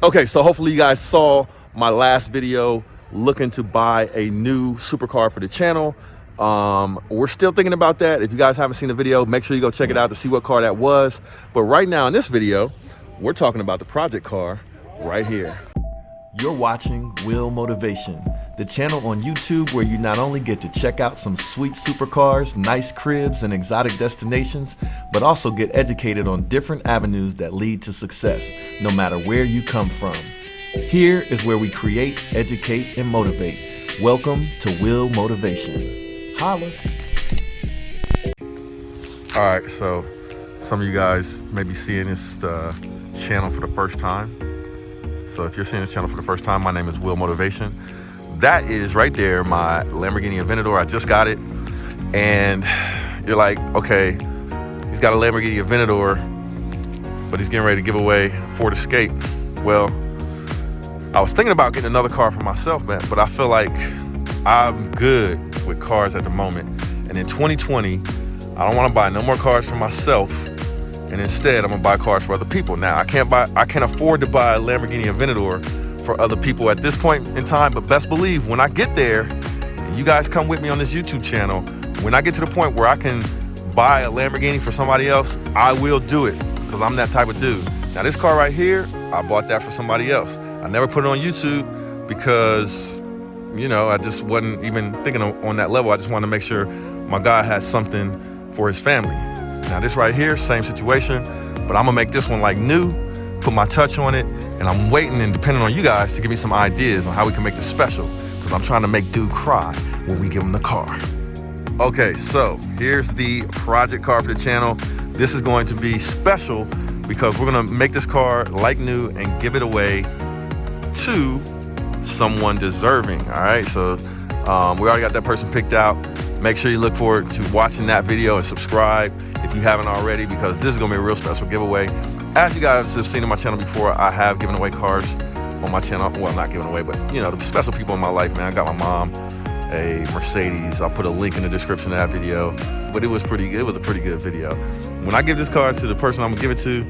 Okay, so hopefully you guys saw my last video looking to buy a new supercar for the channel. We're still thinking about that. If you guys haven't seen the video, make sure you go check it out to see what car that was. But right now in this video, we're talking about the project car right here. You're watching Will Motivation, the channel on YouTube where you not only get to check out some sweet supercars, nice cribs, and exotic destinations, but also get educated on different avenues that lead to success, no matter where you come from. Here is where we create, educate, and motivate. Welcome to Will Motivation. Holla. All right, so some of you guys may be seeing this channel for the first time. So if you're seeing this channel for the first time, my name is Will Motivation. That is right there, my Lamborghini Aventador. I just got it. And you're like, okay, he's got a Lamborghini Aventador, but he's getting ready to give away Ford Escape. Well, I was thinking about getting another car for myself, man, but I feel like I'm good with cars at the moment. And in 2020, I don't want to buy no more cars for myself. And instead, I'm gonna buy cars for other people. Now, I can't afford to buy a Lamborghini Aventador for other people at this point in time, but best believe when I get there, and you guys come with me on this YouTube channel, when I get to the point where I can buy a Lamborghini for somebody else, I will do it, because I'm that type of dude. Now, this car right here, I bought that for somebody else. I never put it on YouTube because, you know, I just wasn't even thinking on that level. I just wanted to make sure my guy had something for his family. Now this right here, same situation, but I'm gonna make this one like new, put my touch on it, and I'm waiting and depending on you guys to give me some ideas on how we can make this special, because I'm trying to make dude cry when we give him the car. Okay, so here's the project car for the channel. This is going to be special because we're gonna make this car like new and give it away to someone deserving, all right? So we already got that person picked out. Make sure you look forward to watching that video and subscribe if you haven't already, because this is gonna be a real special giveaway. As you guys have seen on my channel before, I have given away cars on my channel. Well, not giving away, but you know, the special people in my life, man. I got my mom a Mercedes. I'll put a link in the description of that video, but it was pretty good. It was a pretty good video. When I give this car to the person I'm gonna give it to,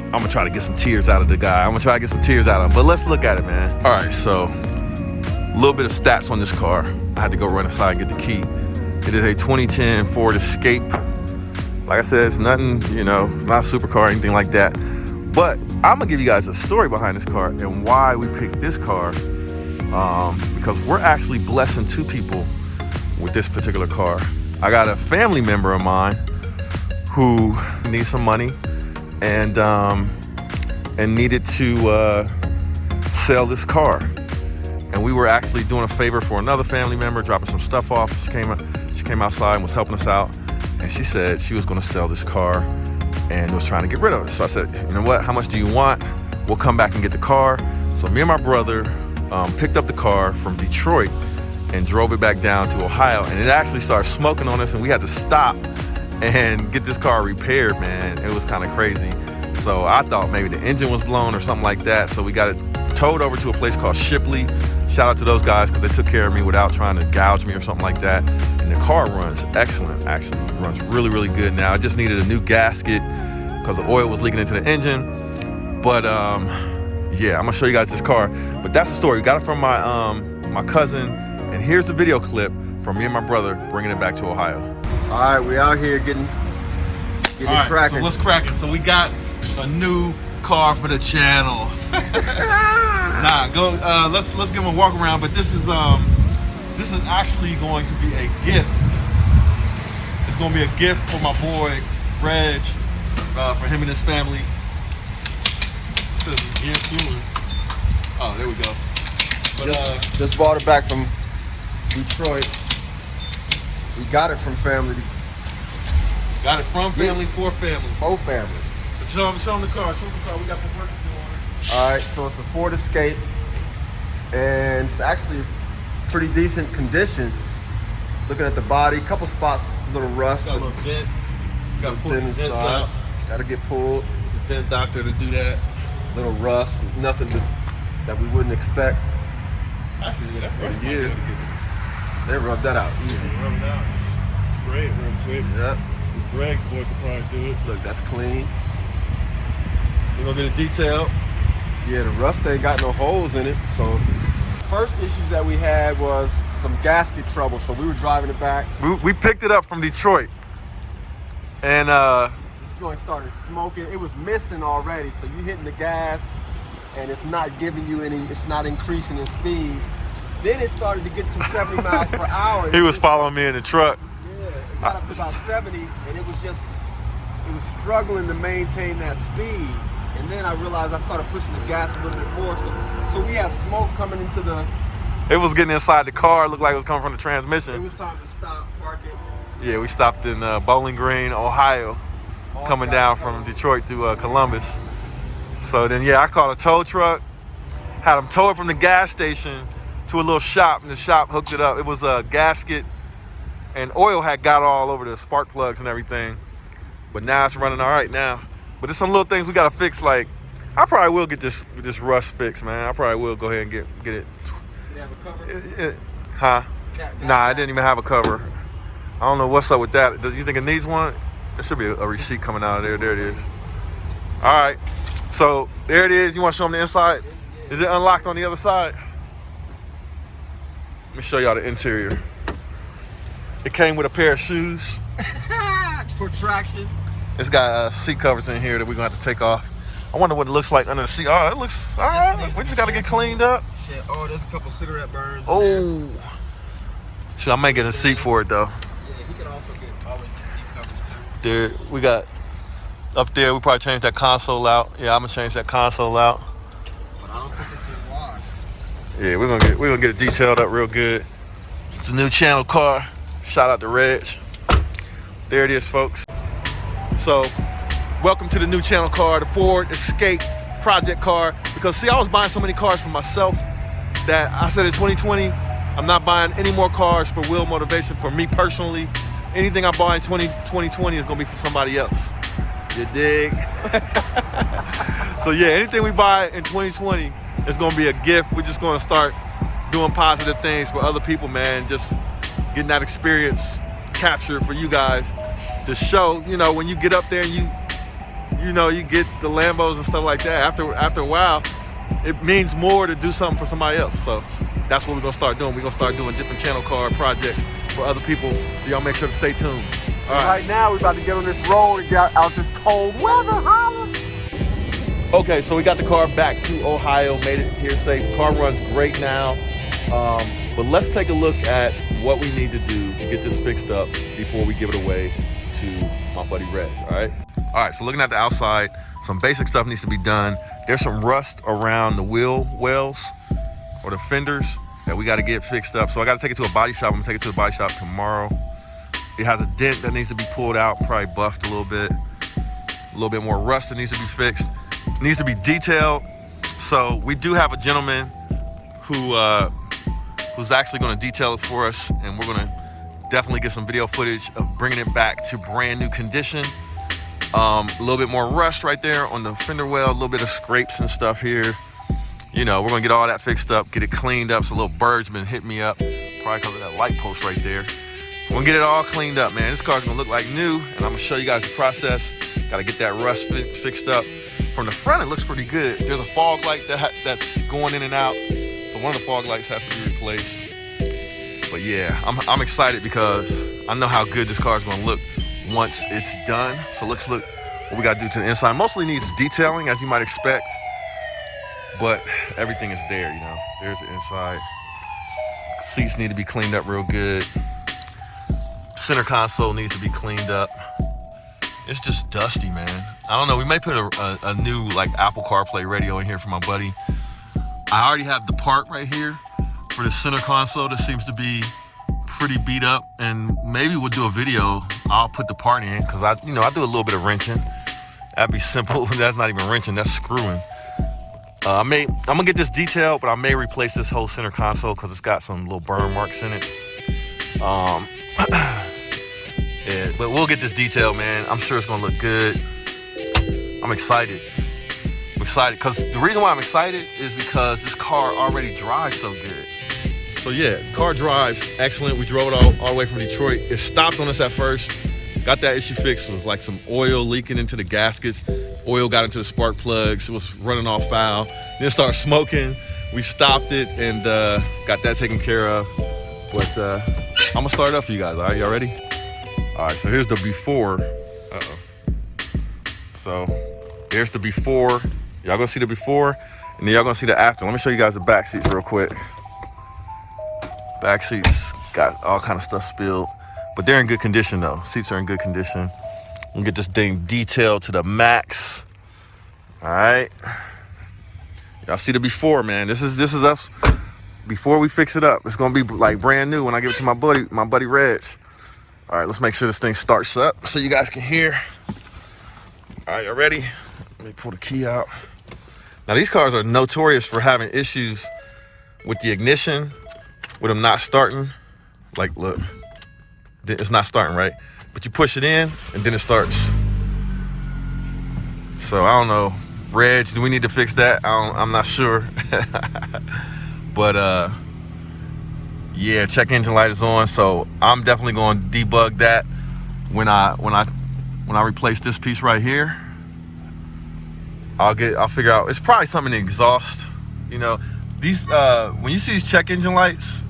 I'm gonna try to get some tears out of the guy. I'm gonna try to get some tears out of him, but let's look at it, man. All right, so a little bit of stats on this car. I had to go run inside and get the key. It is a 2010 Ford Escape. Like I said, it's nothing, you know, not a supercar or anything like that. But I'm gonna give you guys a story behind this car and why we picked this car. Because we're actually blessing two people with this particular car. I got a family member of mine who needs some money and needed to sell this car. And we were actually doing a favor for another family member, dropping some stuff off. She came outside and was helping us out. And she said she was gonna sell this car and was trying to get rid of it. So I said, you know what, how much do you want? We'll come back and get the car. So me and my brother picked up the car from Detroit and drove it back down to Ohio. And it actually started smoking on us and we had to stop and get this car repaired, man. It was kind of crazy. So I thought maybe the engine was blown or something like that. So we got it towed over to a place called Shipley. Shout out to those guys because they took care of me without trying to gouge me or something like that. And the car runs excellent, actually. It runs really, really good now. I just needed a new gasket because the oil was leaking into the engine. But yeah, I'm gonna show you guys this car. But that's the story. We got it from my cousin. And here's the video clip from me and my brother bringing it back to Ohio. All right, we out here getting cracking. So what's cracking? So we got a new car for the channel. Let's give him a walk around. But this is actually going to be a gift. It's going to be a gift for my boy Reg, for him and his family. Oh, there we go. But just bought it back from Detroit. We got it from family. Got it from family for family. Both families. So show them the car. Show them the car. We got some work to do on it. All right, so it's a Ford Escape, and it's actually pretty decent condition. Looking at the body, couple spots, a little rust. Got a little dent. Got to pull the dents out. Got to get pulled. The dent doctor to do that. Little rust, nothing that we wouldn't expect. Actually, that rust might be able to get. They rubbed that out easy. Rub it out. Spray it real quick. Yep. Greg's boy could probably do it. Look, that's clean. We're gonna get it detailed. Yeah, the rust ain't got no holes in it. So first issues that we had was some gasket trouble. So we were driving it back. We picked it up from Detroit, and This joint started smoking. It was missing already. So you hitting the gas, and it's not giving you any. It's not increasing in speed. Then it started to get to 70 miles per hour. he was following me in the truck. Yeah, it got up to about 70, and it was struggling to maintain that speed. And then I realized I started pushing the gas a little bit more. So we had smoke coming into the. It was getting inside the car. It looked like it was coming from the transmission. It was time to stop, park it. Yeah, we stopped in Bowling Green, Ohio, coming down from Detroit to Columbus. So then, yeah, I called a tow truck, had them tow it from the gas station to a little shop, and the shop hooked it up. It was a gasket, and oil had got all over the spark plugs and everything. But now it's running all right now. But there's some little things we gotta fix. Like, I probably will get this rust fixed, man. I probably will go ahead and get it. Did it have a cover? Huh? Nah, I didn't even have a cover. I don't know what's up with that. Do you think it needs one? There should be a receipt coming out of there. There it is. All right. So there it is. You want to show them the inside? Is it unlocked on the other side? Let me show y'all the interior. It came with a pair of shoes. For traction. It's got seat covers in here that we're gonna have to take off. I wonder what it looks like under the seat. Oh, it looks all right. We just gotta get cleaned up. Shit. Oh, there's a couple cigarette burns. Oh. Shit, I might get a seat for it though. Yeah, he could also get always the seat covers too. There, we got up there. We probably change that console out. Yeah, I'm gonna change that console out. But I don't think it's been washed. Yeah, we're gonna get it detailed up real good. It's a new channel car. Shout out to Reg. There it is, folks. So, welcome to the new channel car, the Ford Escape project car. Because see, I was buying so many cars for myself that I said in 2020, I'm not buying any more cars for Will Motivation for me personally. Anything I buy in 2020 is gonna be for somebody else. You dig? So yeah, anything we buy in 2020 is gonna be a gift. We're just gonna start doing positive things for other people, man. Just getting that experience captured for you guys to show, when you get up there and you get the Lambos and stuff like that. After a while, it means more to do something for somebody else. So that's what we're gonna start doing. We're gonna start doing different channel car projects for other people. So y'all make sure to stay tuned. All right. Right now, we're about to get on this road and get out this cold weather. Holla. Okay, so we got the car back to Ohio, made it here safe. The car runs great now. But let's take a look at what we need to do to get this fixed up before we give it away to my buddy Reg, all right? All right, so looking at the outside, some basic stuff needs to be done. There's some rust around the wheel wells or the fenders that we gotta get fixed up. So I gotta take it to a body shop. I'm gonna take it to the body shop tomorrow. It has a dent that needs to be pulled out, probably buffed a little bit more rust that needs to be fixed. It needs to be detailed. So we do have a gentleman who's actually going to detail it for us, and we're going to definitely get some video footage of bringing it back to brand new condition. A little bit more rust right there on the fender well, a little bit of scrapes and stuff here. We're going to get all that fixed up, get it cleaned up. So a little bird's been hitting me up, probably because of that light post right there. So we're going to get it all cleaned up, man. This car's going to look like new, and I'm going to show you guys the process. Got to get that rust fixed up. From the front, it looks pretty good. There's a fog light that's going in and out. So one of the fog lights has to be replaced. But yeah, I'm excited because I know how good this car is going to look once it's done. So let's look what we got to do to the inside. Mostly needs detailing, as you might expect. But everything is there, There's the inside. Seats need to be cleaned up real good. Center console needs to be cleaned up. It's just dusty, man. I don't know. We may put a new Apple CarPlay radio in here for my buddy. I already have the part right here for the center console that seems to be pretty beat up, and maybe we'll do a video. I'll put the part in because I do a little bit of wrenching. That'd be simple. That's not even wrenching. That's screwing. I'm gonna get this detailed, but I may replace this whole center console because it's got some little burn marks in it. Yeah, but we'll get this detailed, man. I'm sure it's gonna look good. I'm excited. I'm excited because the reason why I'm excited is because this car already drives so good. So yeah, the car drives excellent. We drove it all the way from Detroit. It stopped on us at first. Got that issue fixed. It was like some oil leaking into the gaskets. Oil got into the spark plugs. It was running off foul. Then it started smoking. We stopped it and got that taken care of. But I'm gonna start it up for you guys. All right, y'all ready? All right, so here's the before. So here's the before. Y'all gonna see the before, and then y'all gonna see the after. Let me show you guys the back seats real quick. Back seats got all kind of stuff spilled, but they're in good condition though. Seats are in good condition. We'll get this thing detailed to the max. All right. Y'all see the before, man. This is us before we fix it up. It's gonna be like brand new when I give it to my buddy Reg. All right, let's make sure this thing starts up so you guys can hear. All right, y'all ready? Let me pull the key out. Now these cars are notorious for having issues with the ignition, with them not starting. Like, look, it's not starting right, but you push it in and then it starts. So I don't know, Reg, do we need to fix that? I'm not sure. But yeah, check engine light is on, so I'm definitely going to debug that when I replace this piece right here. I'll figure out, it's probably something in the exhaust. You know, these when you see these check engine lights,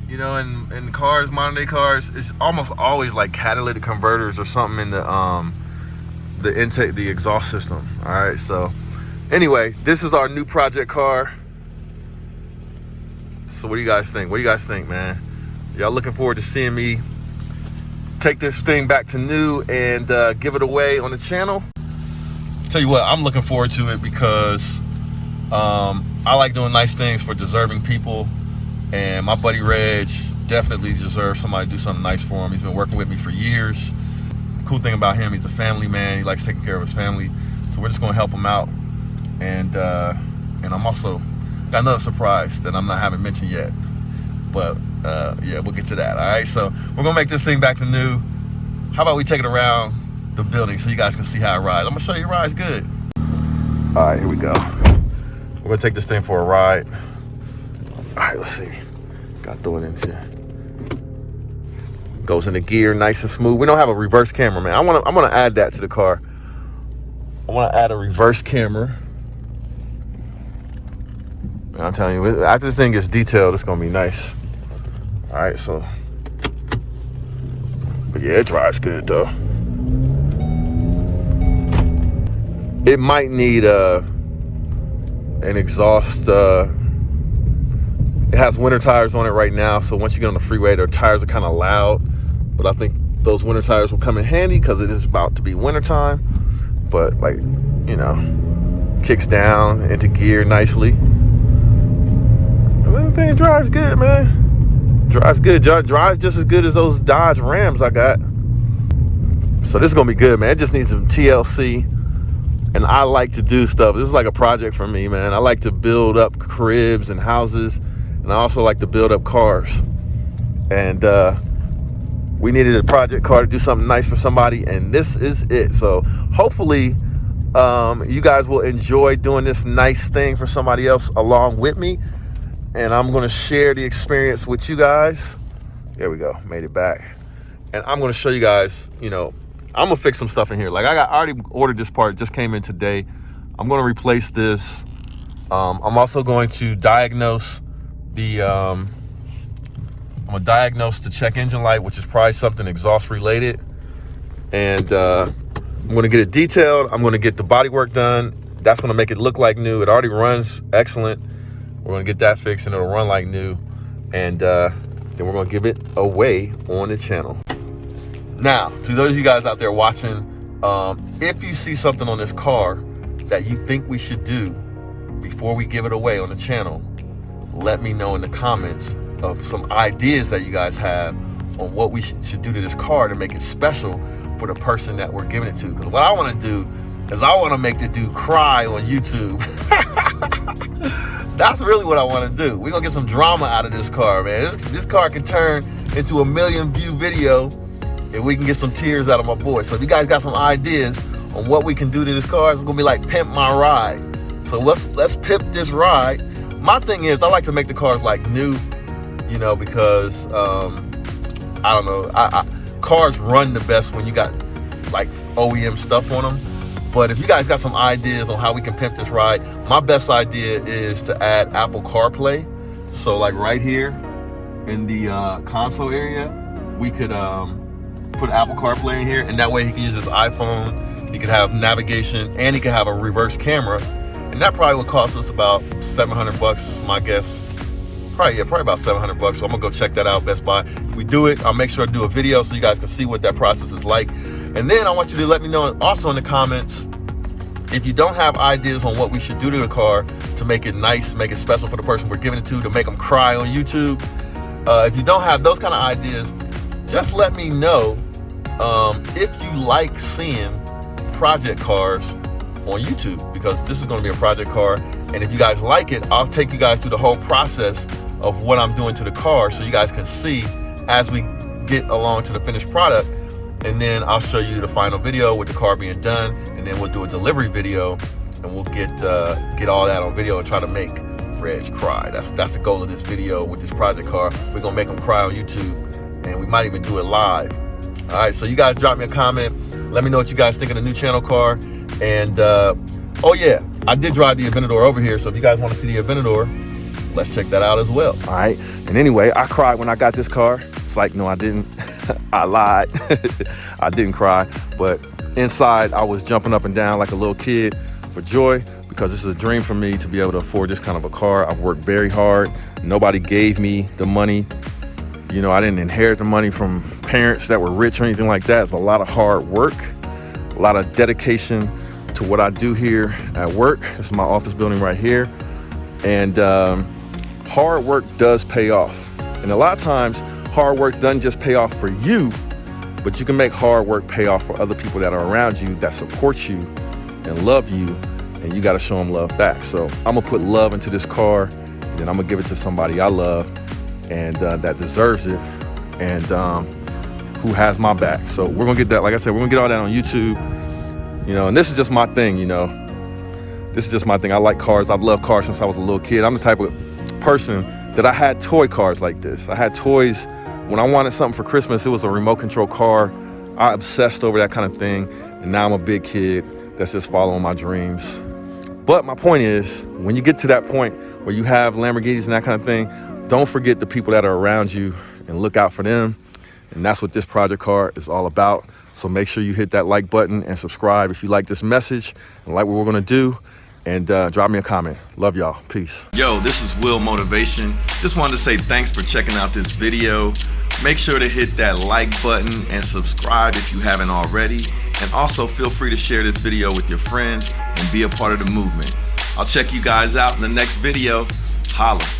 you know, in cars, modern day cars, it's almost always like catalytic converters or something in the intake, the exhaust system. All right, so anyway, this is our new project car. So what do you guys think? What do you guys think, man? Y'all looking forward to seeing me take this thing back to new and give it away on the channel? Tell you what, I'm looking forward to it because I like doing nice things for deserving people, and my buddy Reg definitely deserves somebody to do something nice for him. He's been working with me for years. Cool thing about him, he's a family man. He likes taking care of his family, so we're just gonna help him out. And I'm also got another surprise that I haven't mentioned yet, but yeah, we'll get to that. All right, so we're gonna make this thing back to new. How about we take it around the building so you guys can see how it rides? I'm gonna show you it rides good. All right, here we go. We're gonna take this thing for a ride. All right, let's see. Gotta throw it into. Goes into gear, nice and smooth. We don't have a reverse camera, man. I'm gonna add that to the car. I want to add a reverse camera. And I'm telling you, after this thing gets detailed, it's gonna be nice. All right, so, but yeah, it drives good though. It might need an exhaust. It has winter tires on it right now, so once you get on the freeway, their tires are kind of loud. But I think those winter tires will come in handy because it is about to be winter time. But like, you know, kicks down into gear nicely. The thing drives good, man. Drives good. Drives just as good as those Dodge Rams I got. So this is gonna be good, man. It just needs some TLC. And I like to do stuff. This is like a project for me, man. I like to build up cribs and houses, and I also like to build up cars. And we needed a project car to do something nice for somebody, and this is it. So hopefully you guys will enjoy doing this nice thing for somebody else along with me. And I'm going to share the experience with you guys. There we go. Made it back. And I'm going to show you guys, you know, I'm going to fix some stuff in here. Like I already ordered this part. It just came in today. I'm going to replace this. I'm also going to diagnose the, I'm going to diagnose the check engine light, which is probably something exhaust related. And I'm going to get it detailed. I'm going to get the body work done. That's going to make it look like new. It already runs excellent. We're going to get that fixed and it'll run like new. And then we're going to give it away on the channel. Now, to those of you guys out there watching, if you see something on this car that you think we should do before we give it away on the channel, let me know in the comments of some ideas that you guys have on what we should do to this car to make it special for the person that we're giving it to. Because what I want to do is I want to make the dude cry on YouTube. That's really what I want to do. We're going to get some drama out of this car, man. This car can turn into a 1 million view video if we can get some tears out of my boy. So if you guys got some ideas on what we can do to this car, it's going to be like pimp my ride. So let's pimp this ride. My thing is, I like to make the cars like new, you know, because, I don't know, cars run the best when you got like OEM stuff on them. But if you guys got some ideas on how we can pimp this ride, my best idea is to add Apple CarPlay. So like right here in the console area, we could put Apple CarPlay in here, and that way he can use his iPhone, he could have navigation, and he could have a reverse camera. And that probably would cost us about $700, my guess. Probably about $700. So I'm gonna go check that out, Best Buy. If we do it, I'll make sure to do a video so you guys can see what that process is like. And then I want you to let me know also in the comments if you don't have ideas on what we should do to the car to make it nice, make it special for the person we're giving it to make them cry on YouTube. If you don't have those kind of ideas, just let me know if you like seeing project cars on YouTube, because this is going to be a project car. And if you guys like it, I'll take you guys through the whole process of what I'm doing to the car so you guys can see as we get along to the finished product. And then I'll show you the final video with the car being done, and then we'll do a delivery video, and we'll get all that on video and try to make Reg cry. That's the goal of this video with this project car. We're gonna make him cry on YouTube, and we might even do it live. All right, so you guys drop me a comment. Let me know what you guys think of the new channel car. And oh yeah, I did drive the Aventador over here, so if you guys want to see the Aventador, let's check that out as well. All right, and anyway, I cried when I got this car. It's like, no, I didn't. I lied. I didn't cry, but inside I was jumping up and down like a little kid for joy, because this is a dream for me to be able to afford this kind of a car. I've worked very hard. Nobody gave me the money. You know, I didn't inherit the money from parents that were rich or anything like that. It's a lot of hard work, a lot of dedication to what I do here at work. This is my office building right here. And hard work does pay off. And a lot of times, hard work doesn't just pay off for you, but you can make hard work pay off for other people that are around you, that support you and love you, and you got to show them love back. So I'm gonna put love into this car, and then I'm gonna give it to somebody I love and that deserves it, and who has my back. So we're gonna get that, like I said, we're gonna get all that on YouTube, you know. And this is just my thing, you know. This is just my thing. I like cars. I've loved cars since I was a little kid. I'm the type of person that I had toy cars like this. I had toys. When I wanted something for Christmas, it was a remote control car. I obsessed over that kind of thing. And now I'm a big kid that's just following my dreams. But my point is, when you get to that point where you have Lamborghinis and that kind of thing, don't forget the people that are around you and look out for them. And that's what this project car is all about. So make sure you hit that like button and subscribe if you like this message and like what we're gonna do. And drop me a comment. Love y'all. Peace. Yo, this is Will Motivation. Just wanted to say thanks for checking out this video. Make sure to hit that like button and subscribe if you haven't already. And also feel free to share this video with your friends and be a part of the movement. I'll check you guys out in the next video. Holla.